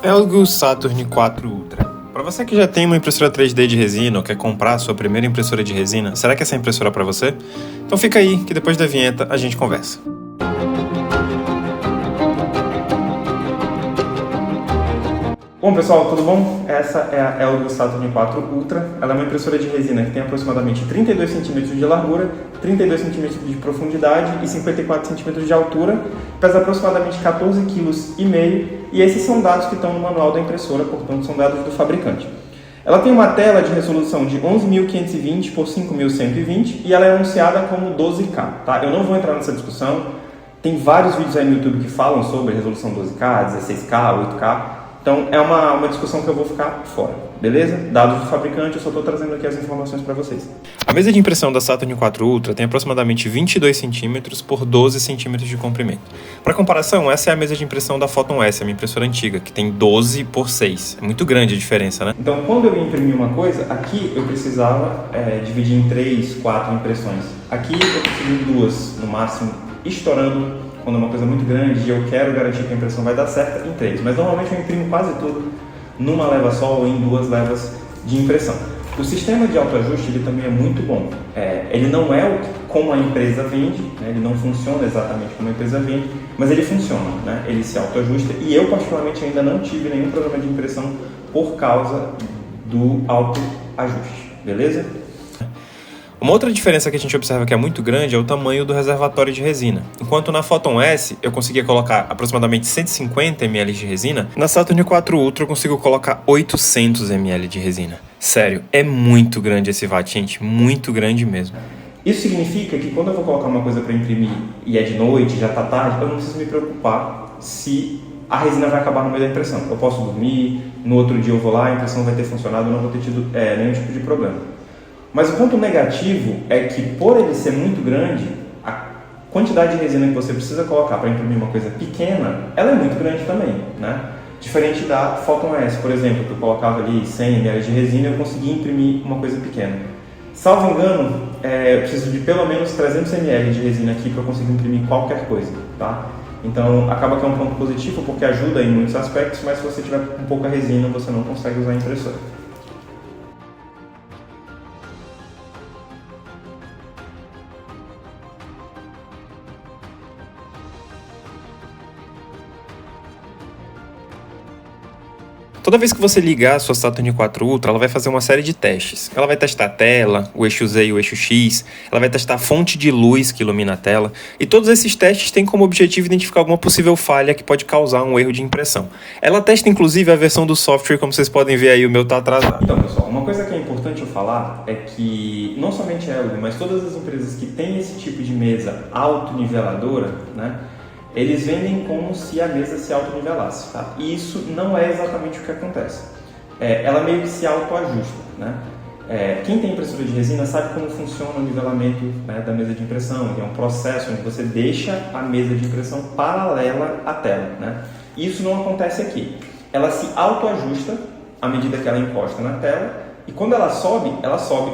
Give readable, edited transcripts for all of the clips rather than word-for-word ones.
Elgo Saturn 4 Ultra. Para você que já tem uma impressora 3D de resina ou quer comprar a sua primeira impressora de resina, será que essa impressora é para você? Então fica aí que depois da vinheta a gente conversa. Bom pessoal, tudo bom? Essa é a Elgo Saturn 4 Ultra. Ela é uma impressora de resina que tem aproximadamente 32 cm de largura, 32 cm de profundidade e 54 cm de altura. Pesa aproximadamente 14,5 kg e esses são dados que estão no manual da impressora, portanto são dados do fabricante. Ela tem uma tela de resolução de 11.520 por 5.120 e ela é anunciada como 12K. Tá? Eu não vou entrar nessa discussão, tem vários vídeos aí no YouTube que falam sobre resolução 12K, 16K, 8K. Então, é uma discussão que eu vou ficar fora, beleza? Dados do fabricante, eu só estou trazendo aqui as informações para vocês. A mesa de impressão da Saturn 4 Ultra tem aproximadamente 22 cm por 12 cm de comprimento. Para comparação, essa é a mesa de impressão da Photon S, a minha impressora antiga, que tem 12 por 6. É muito grande a diferença, né? Então, quando eu imprimir uma coisa, aqui eu precisava dividir em 3, 4 impressões. Aqui eu consegui 2, no máximo, estourando. Quando é uma coisa muito grande e eu quero garantir que a impressão vai dar certo, em 3. Mas normalmente eu imprimo quase tudo numa leva só ou em 2 levas de impressão. O sistema de autoajuste ele também é muito bom. Ele não é como a empresa vende, né? Ele não funciona exatamente como a empresa vende, mas ele funciona, né? Ele se autoajusta e eu particularmente ainda não tive nenhum problema de impressão por causa do autoajuste, beleza? Uma outra diferença que a gente observa que é muito grande é o tamanho do reservatório de resina. Enquanto na Photon S eu conseguia colocar aproximadamente 150 ml de resina, na Saturn 4 Ultra eu consigo colocar 800 ml de resina. Sério, é muito grande esse watt, gente, muito grande mesmo. Isso significa que quando eu vou colocar uma coisa para imprimir e é de noite, já está tarde, eu não preciso me preocupar se a resina vai acabar no meio da impressão. Eu posso dormir, no outro dia eu vou lá, a impressão vai ter funcionado, eu não vou ter tido nenhum tipo de problema. Mas o ponto negativo é que, por ele ser muito grande, a quantidade de resina que você precisa colocar para imprimir uma coisa pequena, ela é muito grande também, né? Diferente da Photon S, por exemplo, que eu colocava ali 100 ml de resina e eu conseguia imprimir uma coisa pequena. Salvo engano, eu preciso de pelo menos 300 ml de resina aqui para eu conseguir imprimir qualquer coisa, tá? Então, acaba que é um ponto positivo porque ajuda em muitos aspectos, mas se você tiver com pouca resina, você não consegue usar a impressora. Toda vez que você ligar a sua Saturn 4 Ultra, ela vai fazer uma série de testes. Ela vai testar a tela, o eixo Z e o eixo X, ela vai testar a fonte de luz que ilumina a tela, e todos esses testes têm como objetivo identificar alguma possível falha que pode causar um erro de impressão. Ela testa inclusive a versão do software, como vocês podem ver aí, o meu tá atrasado. Então pessoal, uma coisa que é importante eu falar é que não somente a Elgo, mas todas as empresas que têm esse tipo de mesa autoniveladora, né? Eles vendem como se a mesa se autonivelasse, tá? E isso não é exatamente o que acontece. Ela meio que se autoajusta, né? Quem tem impressora de resina sabe como funciona o nivelamento, né, da mesa de impressão. É um processo onde você deixa a mesa de impressão paralela à tela, né? Isso não acontece aqui. Ela se autoajusta à medida que ela encosta na tela e quando ela sobe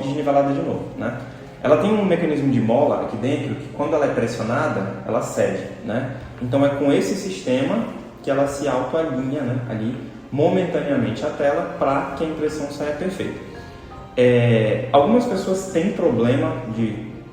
desnivelada de novo, né? Ela tem um mecanismo de mola aqui dentro que quando ela é pressionada, ela cede, né? Então é com esse sistema que ela se autoalinha, né, ali momentaneamente a tela para que a impressão saia perfeita. Algumas pessoas têm problema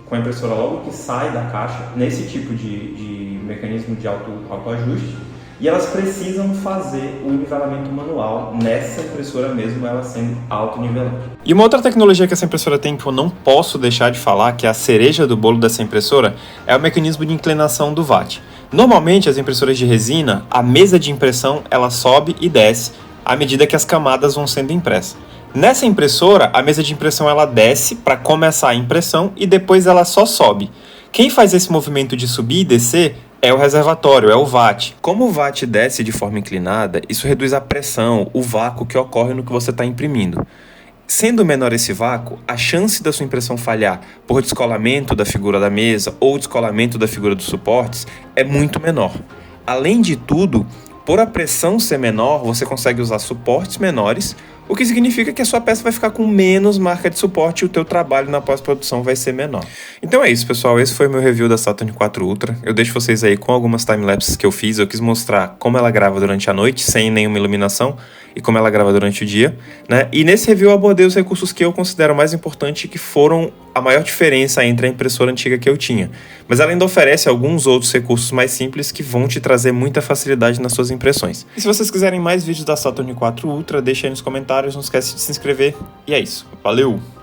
com a impressora logo que sai da caixa nesse tipo de mecanismo de autoajuste e elas precisam fazer o nivelamento manual nessa impressora mesmo, ela sendo autonivelante. E uma outra tecnologia que essa impressora tem que eu não posso deixar de falar, que é a cereja do bolo dessa impressora, é o mecanismo de inclinação do watt. Normalmente as impressoras de resina, a mesa de impressão ela sobe e desce à medida que as camadas vão sendo impressas. Nessa impressora, a mesa de impressão ela desce para começar a impressão e depois ela só sobe. Quem faz esse movimento de subir e descer é o reservatório, é o watt. Como o watt desce de forma inclinada, isso reduz a pressão, o vácuo que ocorre no que você está imprimindo. Sendo menor esse vácuo, a chance da sua impressão falhar por descolamento da figura da mesa ou descolamento da figura dos suportes é muito menor. Além de tudo, por a pressão ser menor, você consegue usar suportes menores o que significa que a sua peça vai ficar com menos marca de suporte e o teu trabalho na pós-produção vai ser menor. Então é isso, pessoal, esse foi o meu review da Saturn 4 Ultra. Eu deixo vocês aí com algumas timelapses que eu fiz. Eu quis mostrar como ela grava durante a noite, sem nenhuma iluminação, e como ela grava durante o dia, né? E nesse review eu abordei os recursos que eu considero mais importantes e que foram a maior diferença entre a impressora antiga que eu tinha. Mas ela ainda oferece alguns outros recursos mais simples que vão te trazer muita facilidade nas suas impressões. E se vocês quiserem mais vídeos da Saturn 4 Ultra, deixa aí nos comentários, não esquece de se inscrever. E é isso, valeu!